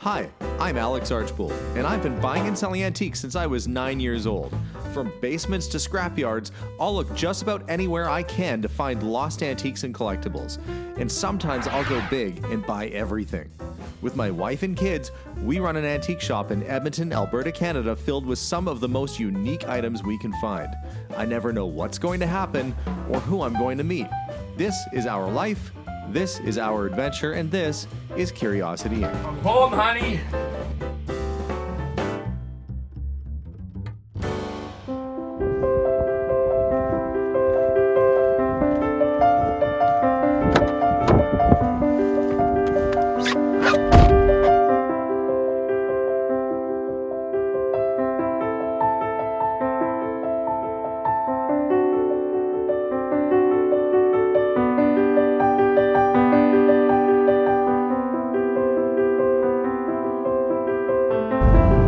Hi, I'm Alex Archbold, and I've been buying and selling antiques since I was 9 years old. From basements to scrapyards, I'll look just about anywhere I can to find lost antiques and collectibles. And sometimes I'll go big and buy everything. With my wife and kids, we run an antique shop in Edmonton, Alberta, Canada, filled with some of the most unique items we can find. I never know what's going to happen or who I'm going to meet. This is our life, this is our adventure, and this is Curiosity Inc. I'm home, honey.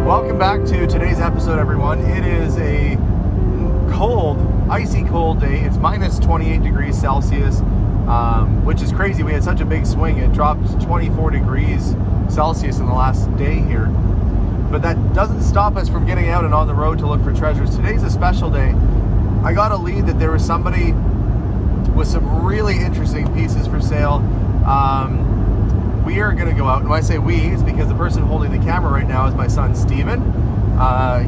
Welcome back to today's episode, everyone. It is a cold, icy cold day. It's minus 28 degrees Celsius, which is crazy. We had such a big swing. It dropped 24 degrees Celsius in the last day here. But that doesn't stop us from getting out and on the road to look for treasures. Today's a special day. I got a lead that there was somebody with some really interesting pieces for sale. We are going to go out, and when I say we, it's because the person holding the camera right now is my son Steven.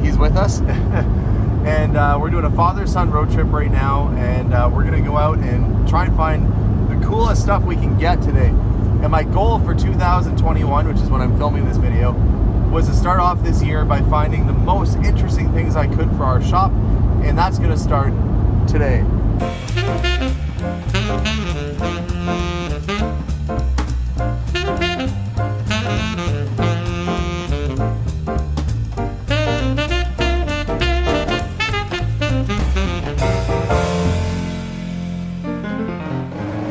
He's with us, and we're doing a father-son road trip right now, and we're going to go out and try and find the coolest stuff we can get today. And my goal for 2021, which is when I'm filming this video, was to start off this year by finding the most interesting things I could for our shop, and that's going to start today.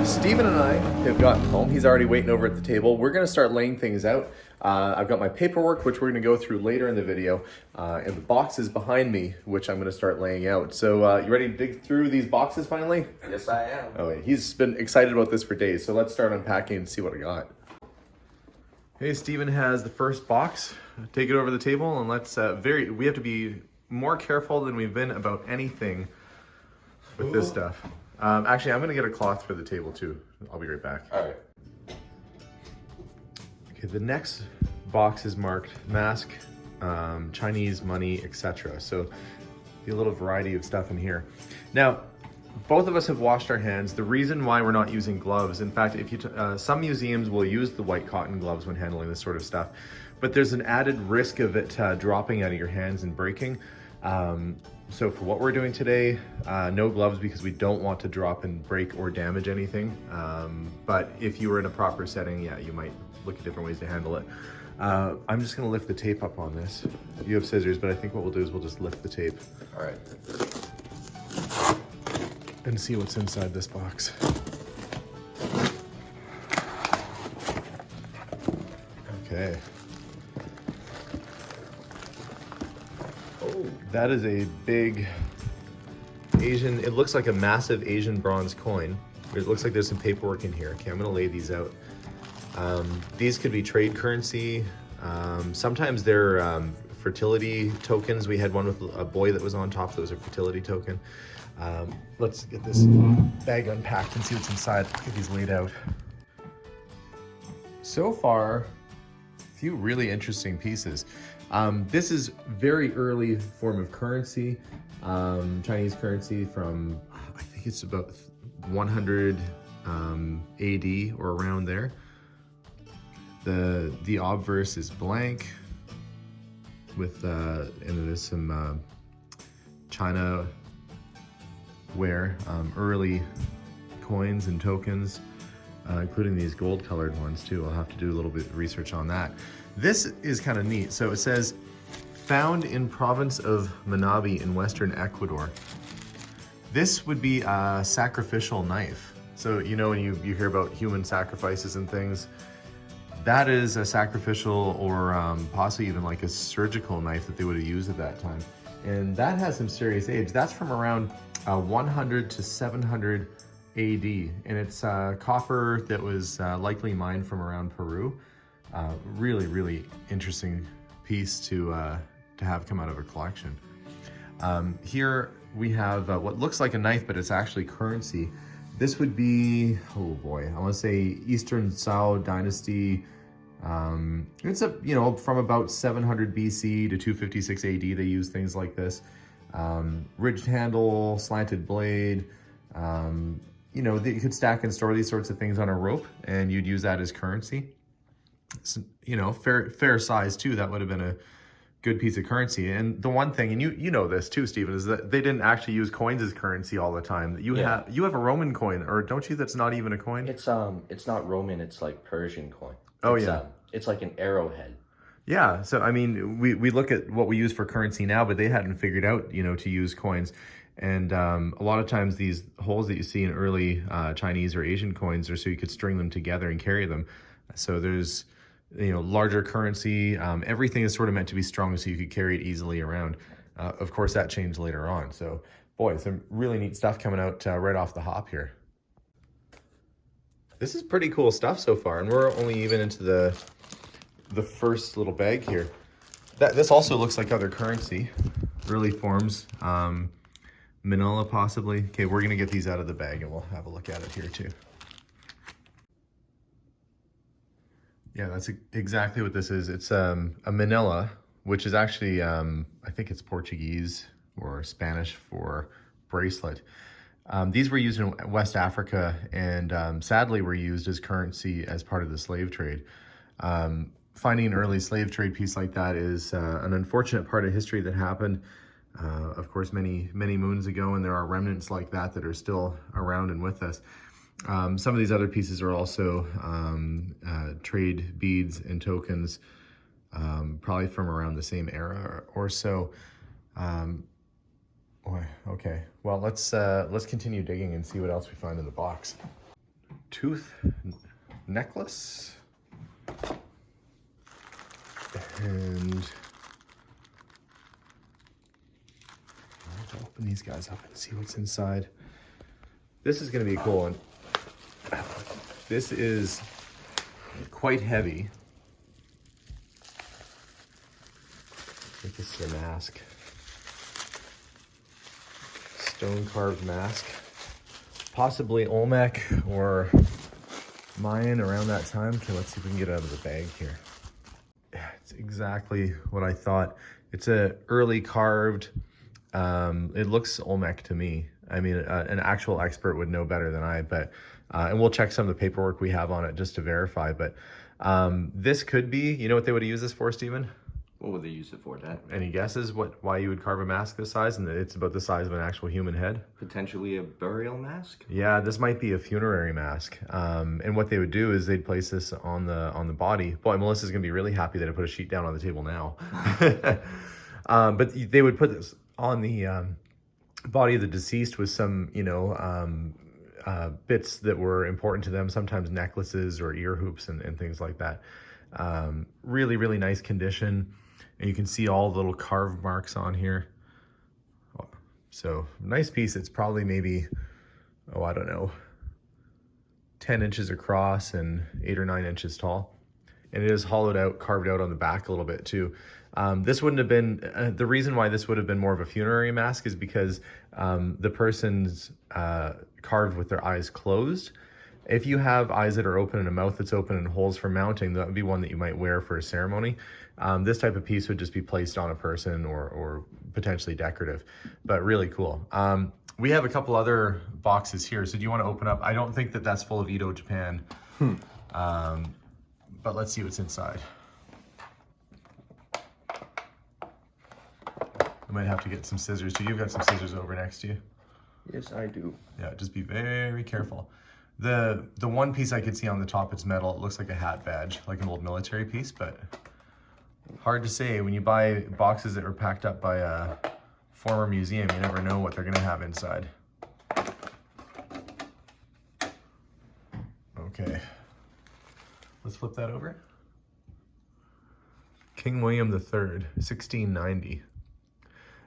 Steven and I have gotten home. He's already waiting over at the table. We're going to start laying things out. I've got my paperwork, which we're going to go through later in the video, and the boxes behind me, which I'm going to start laying out. So you ready to dig through these boxes finally? Yes, I am. Oh, wait. He's been excited about this for days, so let's start unpacking and see what I got. Hey, Steven has the first box. Take it over the table, and let's we have to be more careful than we've been about anything with this stuff. Actually, I'm going to get a cloth for the table too. I'll be right back. All right. Okay, the next box is marked mask, Chinese money, etc. So be a little variety of stuff in here. Now, both of us have washed our hands. The reason why we're not using gloves, in fact, if you some museums will use the white cotton gloves when handling this sort of stuff, but there's an added risk of it dropping out of your hands and breaking. So for what we're doing today, no gloves because we don't want to drop and break or damage anything. But if you were in a proper setting, yeah, you might look at different ways to handle it. I'm just gonna lift the tape up on this. You have scissors, but I think what we'll do is we'll just lift the tape. All right. And see what's inside this box. Okay. Oh, that is a big Asian, it looks like a massive Asian bronze coin. It looks like there's some paperwork in here. Okay, I'm gonna lay these out. These could be trade currency. Sometimes they're fertility tokens. We had one with a boy that was on top. Those are fertility token. Let's get this bag unpacked and see what's inside. Let's get these laid out. So far, a few really interesting pieces. This is very early form of currency, Chinese currency from, I think it's about 100 AD or around there. The obverse is blank with, and there's some China ware, early coins and tokens, including these gold colored ones too. I'll have to do a little bit of research on that. This is kind of neat. So it says, found in province of Manabi in Western Ecuador. This would be a sacrificial knife. So, you know, when you hear about human sacrifices and things, that is a sacrificial or possibly even like a surgical knife that they would have used at that time. And that has some serious age. That's from around 100 to 700 AD. And it's copper that was likely mined from around Peru. Really, really interesting piece to have come out of a collection. Here we have what looks like a knife, but it's actually currency. This would be, oh boy, I want to say Eastern Zhou Dynasty. It's from about 700 BC to 256 AD. They use things like this. Ridged handle, slanted blade. You could stack and store these sorts of things on a rope, and you'd use that as currency. So, fair size too. That would have been a good piece of currency. And the one thing, and you know this too, Stephen, is that they didn't actually use coins as currency all the time. You have a Roman coin, or don't you? That's not even a coin. It's not Roman. It's like Persian coin. Oh, yeah. It's like an arrowhead. Yeah. So I mean, we look at what we use for currency now, but they hadn't figured out to use coins. And a lot of times these holes that you see in early Chinese or Asian coins are so you could string them together and carry them. So there's larger currency. Everything is sort of meant to be strong so you could carry it easily around. Of course, that changed later on. So, boy, some really neat stuff coming out right off the hop here. This is pretty cool stuff so far, and we're only even into the first little bag here. This also looks like other currency. Early forms, manila possibly. Okay, we're gonna get these out of the bag and we'll have a look at it here too. Yeah, that's exactly what this is. It's a manila, which is actually, I think it's Portuguese or Spanish for bracelet. These were used in West Africa and sadly were used as currency as part of the slave trade. Finding an early slave trade piece like that is an unfortunate part of history that happened, of course, many moons ago, and there are remnants like that that are still around and with us. Some of these other pieces are also trade beads and tokens, probably from around the same era or so. Okay, well, let's continue digging and see what else we find in the box. Tooth necklace. And I'll open these guys up and see what's inside. This is going to be a cool one. This is quite heavy. I think this is a mask. Stone carved mask. Possibly Olmec or Mayan around that time. Okay, let's see if we can get it out of the bag here. It's exactly what I thought. It's a early carved, it looks Olmec to me. I mean, an actual expert would know better than I, but, and we'll check some of the paperwork we have on it just to verify, but this could be, you know what they would use this for, Stephen? What would they use it for, Dad? Any guesses why you would carve a mask this size and it's about the size of an actual human head? Potentially a burial mask? Yeah, this might be a funerary mask. And what they would do is they'd place this on the body. Boy, Melissa's gonna be really happy that I put a sheet down on the table now. But they would put this on the body of the deceased with some, bits that were important to them, sometimes necklaces or ear hoops and things like that. Really, really nice condition. And you can see all the little carved marks on here. So nice piece. It's probably maybe, I don't know, 10 inches across and 8 or 9 inches tall. And it is hollowed out, carved out on the back a little bit too. This wouldn't have been, the reason why this would have been more of a funerary mask is because the person's carved with their eyes closed. If you have eyes that are open and a mouth that's open and holes for mounting, that would be one that you might wear for a ceremony. This type of piece would just be placed on a person or potentially decorative, but really cool. We have a couple other boxes here. So do you want to open up? I don't think that that's full of Edo Japan, but let's see what's inside. I might have to get some scissors. So you've got some scissors over next to you? Yes, I do. Yeah, just be very careful. The one piece I could see on the top, it's metal. It looks like a hat badge, like an old military piece, but hard to say. When you buy boxes that are packed up by a former museum, you never know what they're gonna have inside. Okay, let's flip that over. King William III, 1690.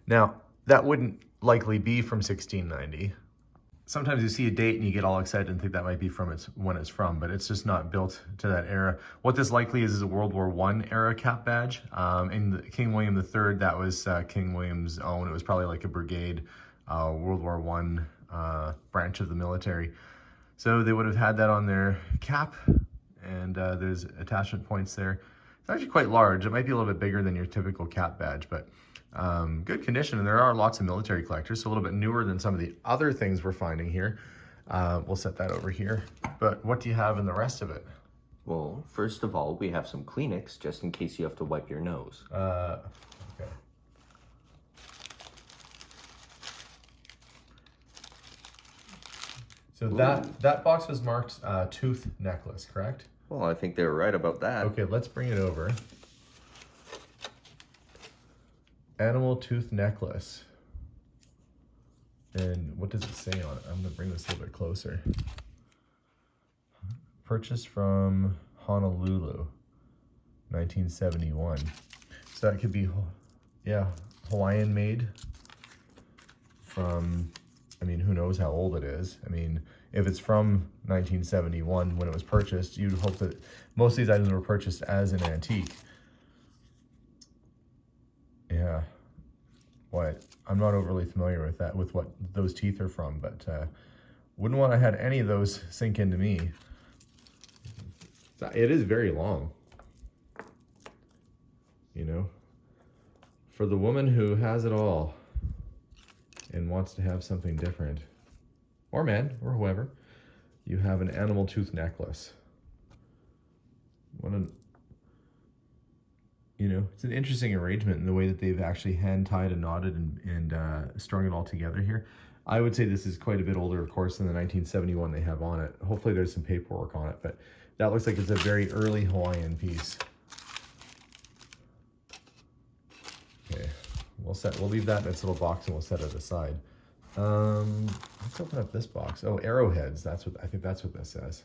Now, that wouldn't likely be from 1690. sometimes you see a date and you get all excited and think that might be from when it's from, but it's just not built to that era. What this likely is a World War I era cap badge. In King William III, that was King William's own. It was probably like a brigade, World War I branch of the military. So they would have had that on their cap, and there's attachment points there. It's actually quite large. It might be a little bit bigger than your typical cap badge, but good condition. And there are lots of military collectors, so a little bit newer than some of the other things we're finding here. We'll set that over here. But what do you have in the rest of it? Well, first of all, we have some Kleenex just in case you have to wipe your nose. Okay. So that box was marked tooth necklace, correct? Well, I think they were right about that. Okay, let's bring it over. Animal tooth necklace. And what does it say on it? I'm gonna bring this a little bit closer. Purchased from Honolulu, 1971. So that could be, yeah, Hawaiian made from, I mean, who knows how old it is. I mean, if it's from 1971 when it was purchased, you'd hope that most of these items were purchased as an antique. Yeah, I'm not overly familiar with that, with what those teeth are from, but wouldn't want to have any of those sink into me. It is very long, you know, for the woman who has it all and wants to have something different, or man, or whoever, you have an animal tooth necklace. You know, it's an interesting arrangement in the way that they've actually hand tied and knotted and strung it all together here. I would say this is quite a bit older, of course, than the 1971 they have on it. Hopefully there's some paperwork on it, but that looks like it's a very early Hawaiian piece. Okay, we'll leave that in its little box and we'll set it aside. Let's open up this box. Oh, arrowheads. I think that's what this says.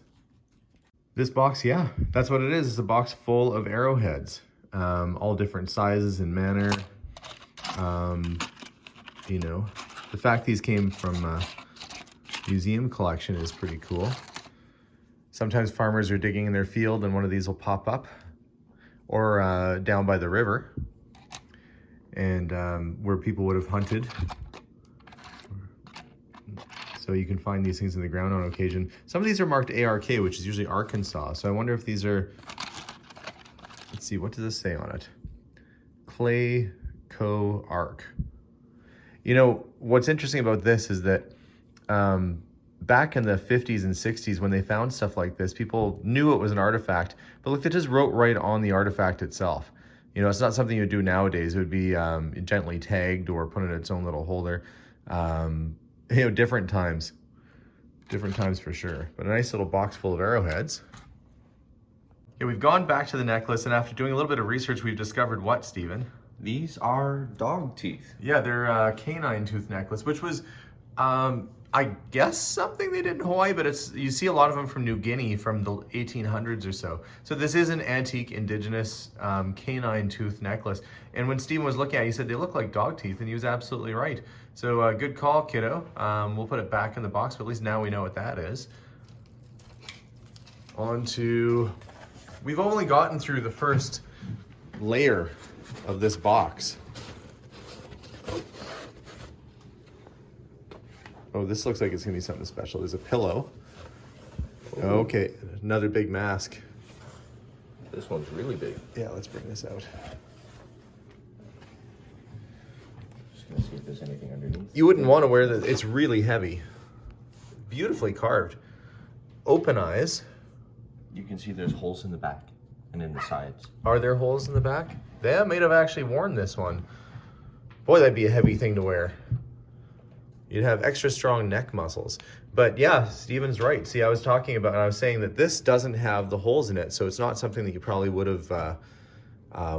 This box, yeah, that's what it is. It's a box full of arrowheads. All different sizes and manner. You know, the fact these came from a museum collection is pretty cool. Sometimes farmers are digging in their field and one of these will pop up, or down by the river, and where people would have hunted. So you can find these things in the ground on occasion. Some of these are marked ARK, which is usually Arkansas. So I wonder if these are, let's see, what does this say on it? Clayco Ark. You know, what's interesting about this is that back in the 50s and 60s, when they found stuff like this, people knew it was an artifact, but look, they just wrote right on the artifact itself. You know, it's not something you would do nowadays. It would be gently tagged or put in its own little holder. You know, different times for sure, but a nice little box full of arrowheads. Okay, we've gone back to the necklace, and after doing a little bit of research, we've discovered what, Stephen? These are dog teeth. Yeah, they're canine tooth necklace, which was, I guess, something they did in Hawaii, but you see a lot of them from New Guinea from the 1800s or so. So this is an antique indigenous canine tooth necklace. And when Stephen was looking at it, he said they look like dog teeth, and he was absolutely right. So good call, kiddo. We'll put it back in the box, but at least now we know what that is. We've only gotten through the first layer of this box. Oh, this looks like it's gonna be something special. There's a pillow. Okay, another big mask. This one's really big. Yeah, let's bring this out. Just gonna see if there's anything underneath. You wouldn't want to wear this. It's really heavy. Beautifully carved. Open eyes. You can see there's holes in the back and in the sides. Are there holes in the back? They might have actually worn this one. Boy, that'd be a heavy thing to wear. You'd have extra strong neck muscles. But yeah, Stephen's right. See, I was saying that this doesn't have the holes in it, so it's not something that you probably would have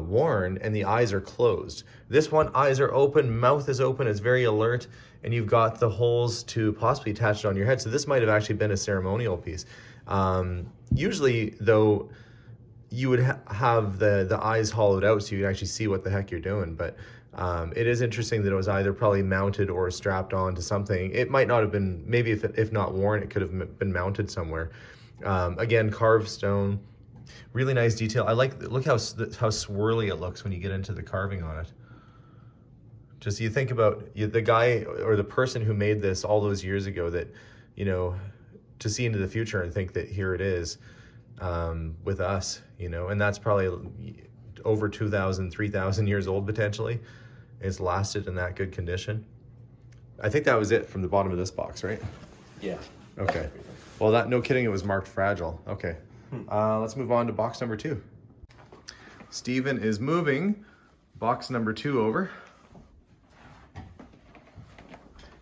worn, and the eyes are closed. This one, eyes are open, mouth is open, it's very alert, and you've got the holes to possibly attach it on your head. So this might have actually been a ceremonial piece. Usually, though, you would have the eyes hollowed out so you can actually see what the heck you're doing. But it is interesting that it was either probably mounted or strapped on to something. It might not have been, maybe if not worn, it could have been mounted somewhere. Again, carved stone, really nice detail. I like, look how swirly it looks when you get into the carving on it. Just you think about the guy or the person who made this all those years ago, that, you know, to see into the future and think that here it is with us, you know, and that's probably over 2,000, 3,000 years old potentially. It's lasted in that good condition. I think that was it from the bottom of this box, right? Yeah. Okay. Well, that, no kidding, it was marked fragile. Okay. Let's move on to box number 2. Steven is moving box number 2 over.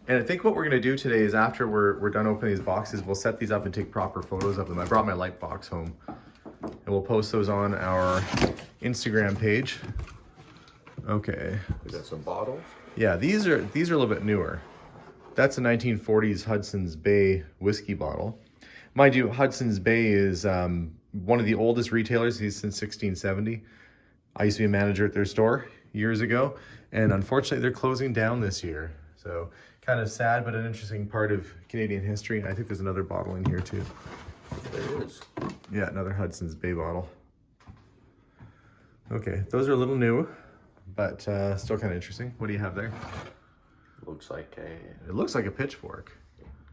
And I think what we're gonna do today is, after we're done opening these boxes, we'll set these up and take proper photos of them. I brought my light box home, and we'll post those on our Instagram page. Okay. We got some bottles. Yeah, these are a little bit newer. That's a 1940s Hudson's Bay whiskey bottle. Mind you, Hudson's Bay is one of the oldest retailers. He's since 1670. I used to be a manager at their store years ago, and unfortunately they're closing down this year. So kind of sad, but an interesting part of Canadian history. I think there's another bottle in here too. There is. Yeah, another Hudson's Bay bottle. Okay, those are a little new, but still kind of interesting. What do you have there? Looks like It looks like a pitchfork.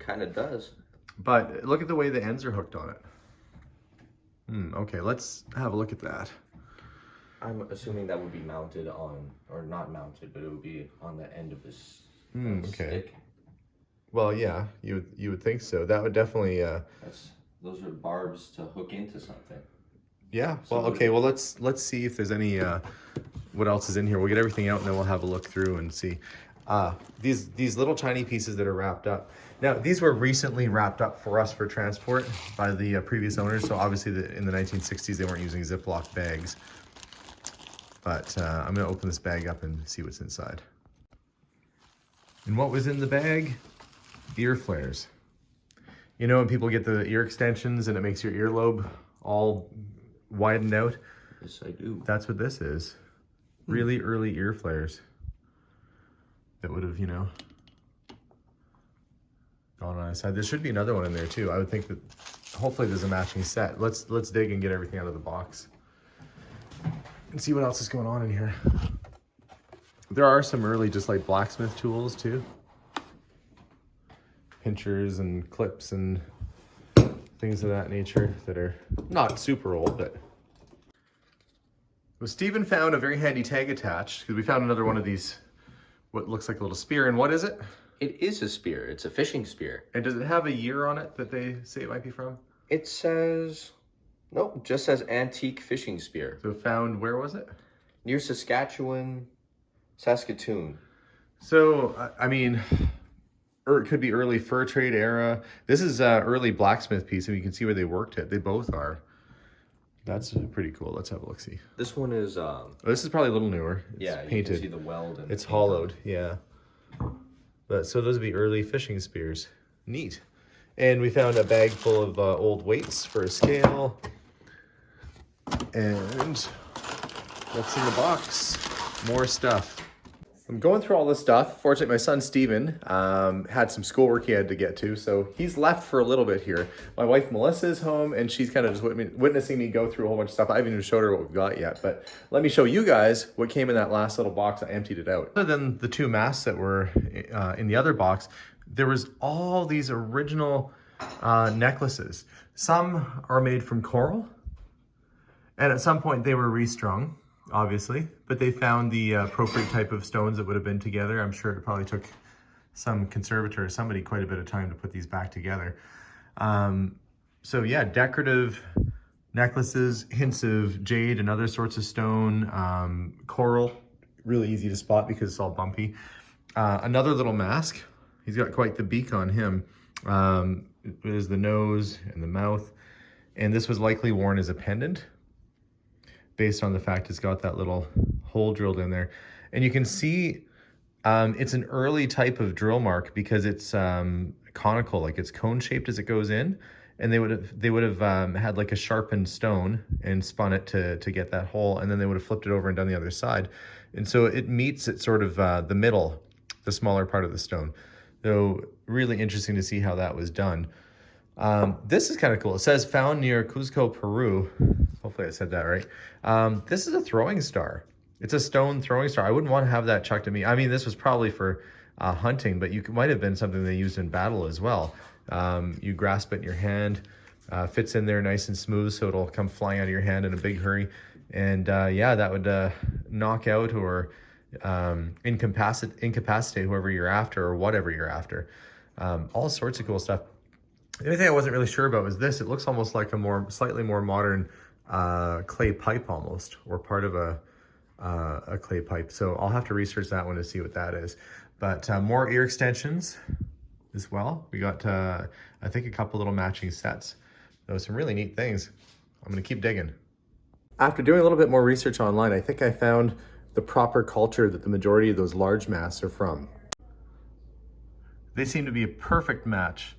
kind of does. But look at the way the ends are hooked on it. Okay, let's have a look at that. I'm assuming that would be mounted on, or not mounted, but it would be on the end of this Okay. stick. Well, yeah, you would think so. That would definitely, Those are barbs to hook into something. yeah. Well, okay. Well, let's see if there's any what else is in here. We'll get everything out and then we'll have a look through and see. These little tiny pieces that are wrapped up. Now, these were recently wrapped up for us for transport by the previous owners. So obviously, in the 1960s, they weren't using Ziploc bags. But I'm gonna open this bag up and see what's inside. And what was in the bag? Ear flares. You know when people get the ear extensions and it makes your earlobe all widened out? Yes, I do. That's what this is. Really early ear flares that would have, you know, gone on the side. There should be another one in there too. I would think that hopefully there's a matching set. Let's dig and get everything out of the box and see what else is going on in here. There are some early just like blacksmith tools too. Pinchers and clips and things of that nature that are not super old, but. Well, Steven found a very handy tag attached because we found another one of these, what looks like a little spear. And what is it? It is a spear. It's a fishing spear. And does it have a year on it that they say it might be from? It says, nope, just says antique fishing spear. So found, where was it? Near Saskatchewan, Saskatoon. So, I mean, or it could be early fur trade era. This is early blacksmith piece, and you can see where they worked it. They both are. That's pretty cool. Let's have a look-see. This one is... this is probably a little newer. It's yeah, you painted. can see the weld. And It's hollowed, yeah. But so those would be early fishing spears. Neat. And we found a bag full of old weights for a scale. And what's in the box? More stuff. I'm going through all this stuff. Fortunately, my son Steven had some schoolwork he had to get to, so he's left for a little bit here. My wife Melissa is home, and she's kind of just witnessing me go through a whole bunch of stuff. I haven't even showed her what we've got yet, but let me show you guys what came in that last little box. I emptied it out. Other than the 2 masks that were in the other box, there was all these original necklaces. Some are made from coral, and at some point they were restrung, obviously, but they found the appropriate type of stones that would have been together. I'm sure it probably took some conservator or somebody quite a bit of time to put these back together. So yeah, decorative necklaces, hints of jade and other sorts of stone, coral, really easy to spot because it's all bumpy. Another little mask. He's got quite the beak on him. There's the nose and the mouth. And this was likely worn as a pendant, based on the fact it's got that little hole drilled in there. And you can see it's an early type of drill mark because it's conical, like it's cone shaped as it goes in. and they would have had like a sharpened stone and spun it to get that hole, and then they would have flipped it over and done the other side. And so it meets at sort of the middle, the smaller part of the stone. So really interesting to see how that was done. This is kind of cool. It says found near Cuzco, Peru. Hopefully I said that right. This is a throwing star. It's a stone throwing star. I wouldn't want to have that chucked at me. I mean, this was probably for hunting, but might have been something they used in battle as well. You grasp it in your hand, fits in there nice and smooth, so it'll come flying out of your hand in a big hurry. And yeah, that would knock out or incapacitate whoever you're after or whatever you're after. All sorts of cool stuff. The only thing I wasn't really sure about was this. It looks almost like a slightly more modern clay pipe almost, or part of a clay pipe. So I'll have to research that one to see what that is. But more ear extensions as well. We got, I think, a couple little matching sets. So some really neat things. I'm gonna keep digging. After doing a little bit more research online, I think I found the proper culture that the majority of those large masks are from. They seem to be a perfect match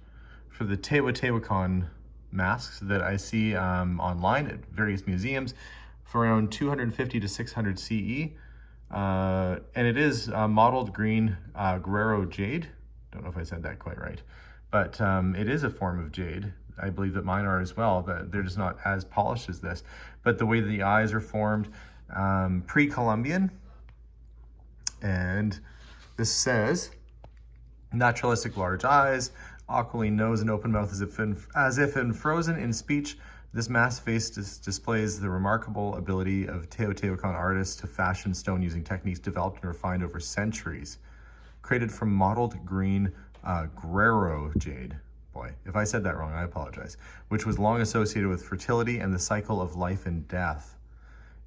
for the Teotihuacan masks that I see online at various museums for around 250 to 600 CE. And it is mottled green Guerrero jade. Don't know if I said that quite right, but it is a form of jade. I believe that mine are as well, but they're just not as polished as this. But the way the eyes are formed, pre-Columbian. And this says, naturalistic large eyes, aquiline nose and open mouth as if frozen in speech. This mask face displays the remarkable ability of Teotihuacan artists to fashion stone using techniques developed and refined over centuries. Created from mottled green Guerrero jade. Boy, if I said that wrong, I apologize. Which was long associated with fertility and the cycle of life and death.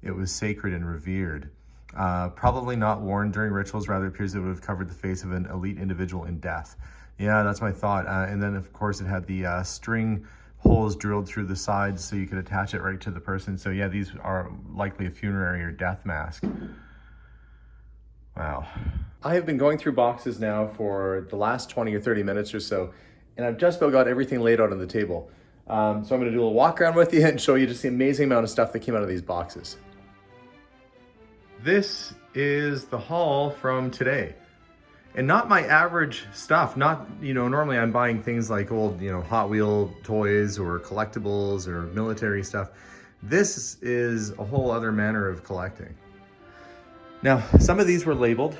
It was sacred and revered. Probably not worn during rituals, rather appears it would have covered the face of an elite individual in death. Yeah, that's my thought. And then of course it had the string holes drilled through the sides so you could attach it right to the person. So yeah, these are likely a funerary or death mask. Wow. I have been going through boxes now for the last 20 or 30 minutes or so, and I've just about got everything laid out on the table. So I'm gonna do a little walk around with you and show you just the amazing amount of stuff that came out of these boxes. This is the haul from today. And not my average stuff. Not, normally I'm buying things like old, Hot Wheel toys or collectibles or military stuff. This is a whole other manner of collecting. Now, some of these were labeled.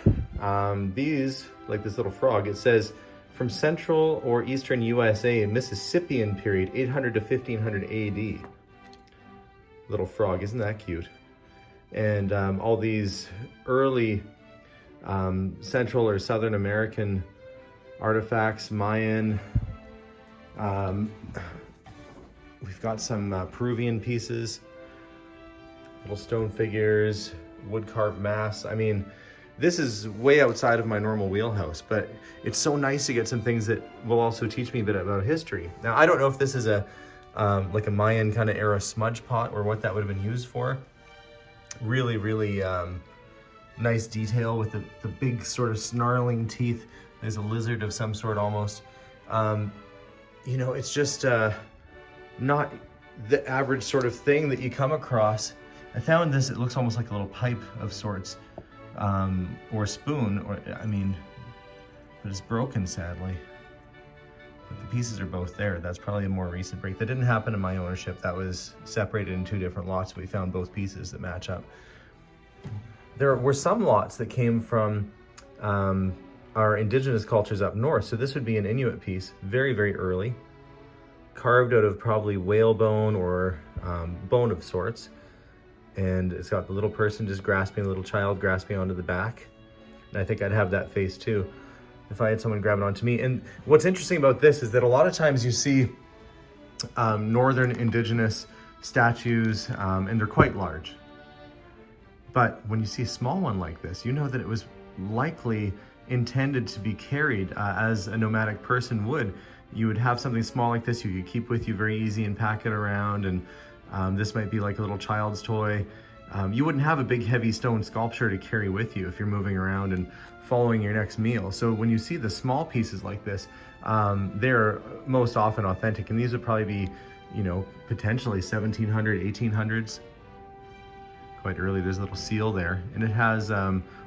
These, like this little frog, it says from Central or Eastern USA in Mississippian period, 800 to 1500 AD. Little frog, isn't that cute? And all these early Central or Southern American artifacts, Mayan. We've got some Peruvian pieces, little stone figures, wood carved masks. I mean, this is way outside of my normal wheelhouse, but it's so nice to get some things that will also teach me a bit about history. Now, I don't know if this is a like a Mayan kind of era smudge pot or what that would have been used for. Really, really nice detail with the big sort of snarling teeth. There's a lizard of some sort almost. It's just not the average sort of thing that you come across. I found this, it looks almost like a little pipe of sorts, or spoon, but it's broken sadly. But the pieces are both there. That's probably a more recent break. That didn't happen in my ownership. That was separated in two different lots. We found both pieces that match up. There were some lots that came from our indigenous cultures up north. So this would be an Inuit piece, very, very early, carved out of probably whalebone or bone of sorts. And it's got the little person just grasping, the little child grasping onto the back. And I think I'd have that face too if I had someone grab it onto me. And what's interesting about this is that a lot of times you see northern indigenous statues and they're quite large. But when you see a small one like this, you know that it was likely intended to be carried as a nomadic person would. You would have something small like this you could keep with you very easy and pack it around, and this might be like a little child's toy. You wouldn't have a big heavy stone sculpture to carry with you if you're moving around and following your next meal. So when you see the small pieces like this, they're most often authentic, and these would probably be, you know, potentially 1700, 1800s. Quite early. There's a little seal there, and it has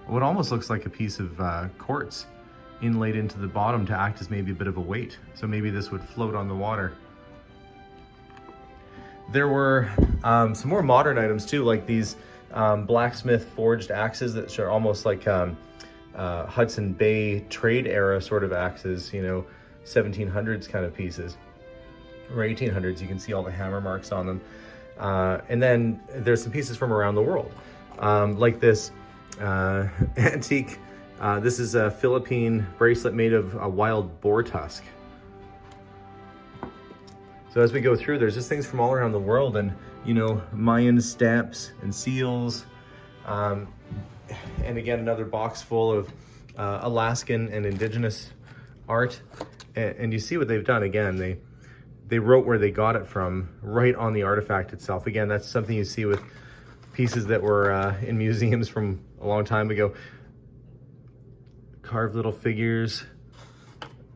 what almost looks like a piece of quartz inlaid into the bottom to act as maybe a bit of a weight. So maybe this would float on the water. There were some more modern items too, like these blacksmith forged axes that are almost like Hudson Bay trade era sort of axes, you know, 1700s kind of pieces, or 1800s. You can see all the hammer marks on them. And then there's some pieces from around the world, like this antique. This is a Philippine bracelet made of a wild boar tusk. So as we go through, there's just things from all around the world, and, you know, Mayan stamps and seals. And again, another box full of Alaskan and indigenous art. And you see what they've done. Again, they wrote where they got it from right on the artifact itself. Again, that's something you see with pieces that were in museums from a long time ago. Carved little figures.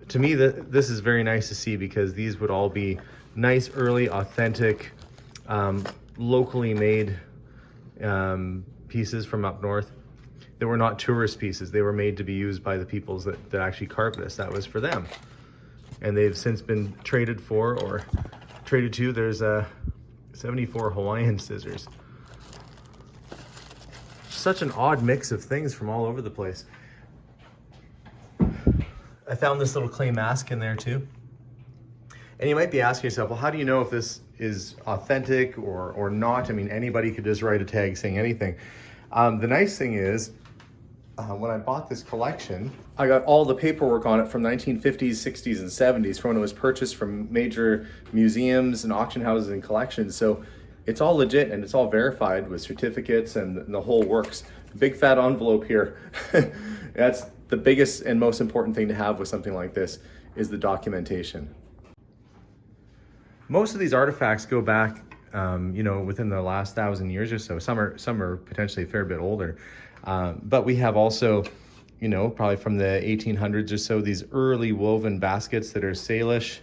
To me, this is very nice to see, because these would all be nice, early, authentic, locally made pieces from up north. They were not tourist pieces. They were made to be used by the peoples that actually carved this. That was for them. And they've since been traded for or traded to. There's 74 Hawaiian scissors. Such an odd mix of things from all over the place. I found this little clay mask in there too. And you might be asking yourself, well, how do you know if this is authentic or not? I mean, anybody could just write a tag saying anything. The nice thing is, when I bought this collection, I got all the paperwork on it from 1950s, 60s, and 70s, from when it was purchased from major museums and auction houses and collections. So it's all legit, and it's all verified with certificates and the whole works. Big fat envelope here. That's the biggest and most important thing to have with something like this, is the documentation. Most of these artifacts go back, you know, within the last 1,000 years or so. Some are potentially a fair bit older. But we have also, you know, probably from the 1800s or so, these early woven baskets that are Salish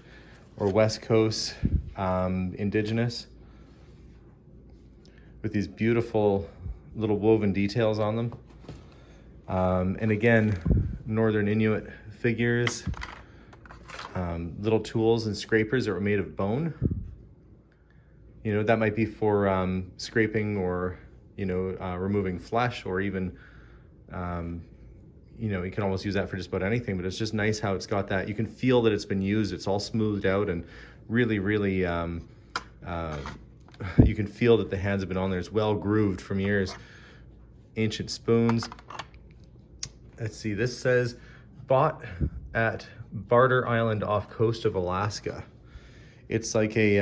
or West Coast indigenous, with these beautiful little woven details on them. And again, Northern Inuit figures, little tools and scrapers that were made of bone. You know, that might be for scraping or, you know, removing flesh, or even, you know, you can almost use that for just about anything, but it's just nice how it's got that. You can feel that it's been used. It's all smoothed out, and really, really, you can feel that the hands have been on there. It's well grooved from years. Ancient spoons. Let's see, this says bought at Barter Island off coast of Alaska. It's like a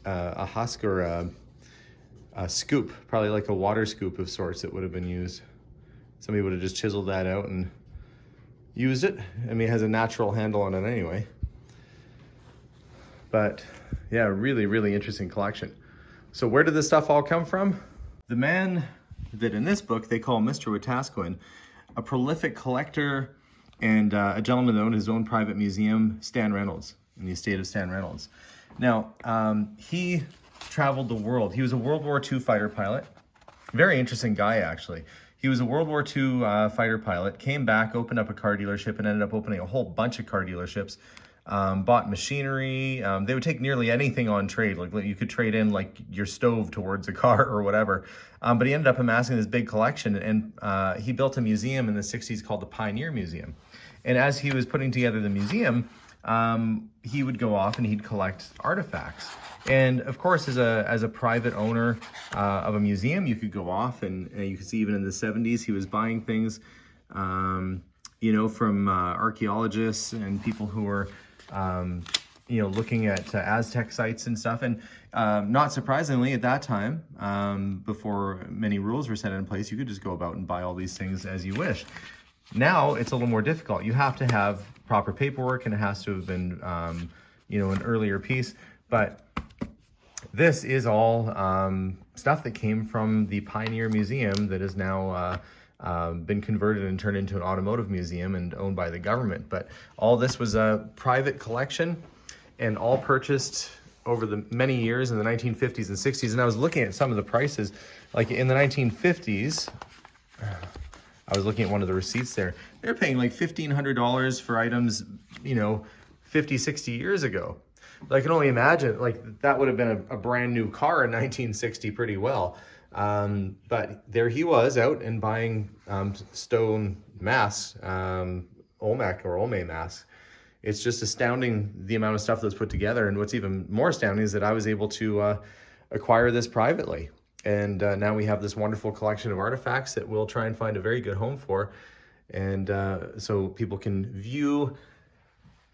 husk or a scoop, probably like a water scoop of sorts that would have been used. Somebody would have just chiseled that out and used it. I mean, it has a natural handle on it anyway. But yeah, really, really interesting collection. So where did this stuff all come from? The man that in this book they call Mr. Wetaskiwin, a prolific collector and a gentleman that owned his own private museum, Stan Reynolds, in the estate of Stan Reynolds. Now, he traveled the world. He was a World War II fighter pilot. Very interesting guy, actually. He was a World War II fighter pilot, came back, opened up a car dealership, and ended up opening a whole bunch of car dealerships. Bought machinery. They would take nearly anything on trade. Like you could trade in like your stove towards a car or whatever. But he ended up amassing this big collection, and he built a museum in the 60s called the Pioneer Museum. And as he was putting together the museum, he would go off and he'd collect artifacts. And of course, as a private owner of a museum, you could go off and you could see even in the 70s, he was buying things, you know, from archaeologists and people who were, you know, looking at Aztec sites and stuff. And not surprisingly, at that time, before many rules were set in place, you could just go about and buy all these things as you wish. Now it's a little more difficult. You have to have proper paperwork, and it has to have been, you know, an earlier piece. But this is all stuff that came from the Pioneer Museum that is now been converted and turned into an automotive museum and owned by the government. But all this was a private collection and all purchased over the many years in the 1950s and 60s. And I was looking at some of the prices, like in the 1950s, I was looking at one of the receipts there. They're paying like $1,500 for items, you know, 50, 60 years ago. I can only imagine, like, that would have been a brand new car in 1960 pretty well. But there he was out and buying stone masks, Olmec or Olme masks. It's just astounding the amount of stuff that's put together. And what's even more astounding is that I was able to acquire this privately. And now we have this wonderful collection of artifacts that we'll try and find a very good home for. And so people can view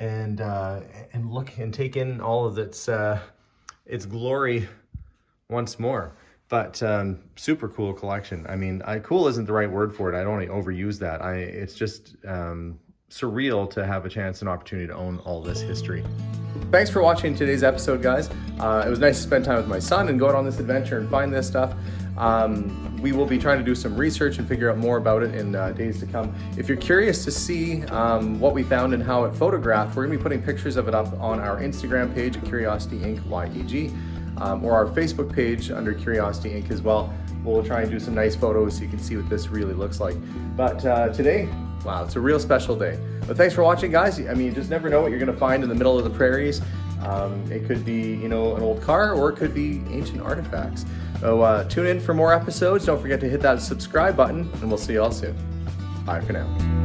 and look and take in all of its glory once more. But super cool collection. I mean, cool isn't the right word for it. I don't want to overuse that. It's just surreal to have a chance and opportunity to own all this history. Thanks for watching today's episode, guys. It was nice to spend time with my son and go out on this adventure and find this stuff. We will be trying to do some research and figure out more about it in days to come. If you're curious to see what we found and how it photographed, we're gonna be putting pictures of it up on our Instagram page at Curiosity Inc. YEG, or our Facebook page under Curiosity Inc. as well. We'll try and do some nice photos so you can see what this really looks like. But today, wow, it's a real special day. But thanks for watching, guys. I mean, you just never know what you're gonna find in the middle of the prairies. It could be, you know, an old car, or it could be ancient artifacts. So tune in for more episodes. Don't forget to hit that subscribe button, and we'll see you all soon. Bye for now.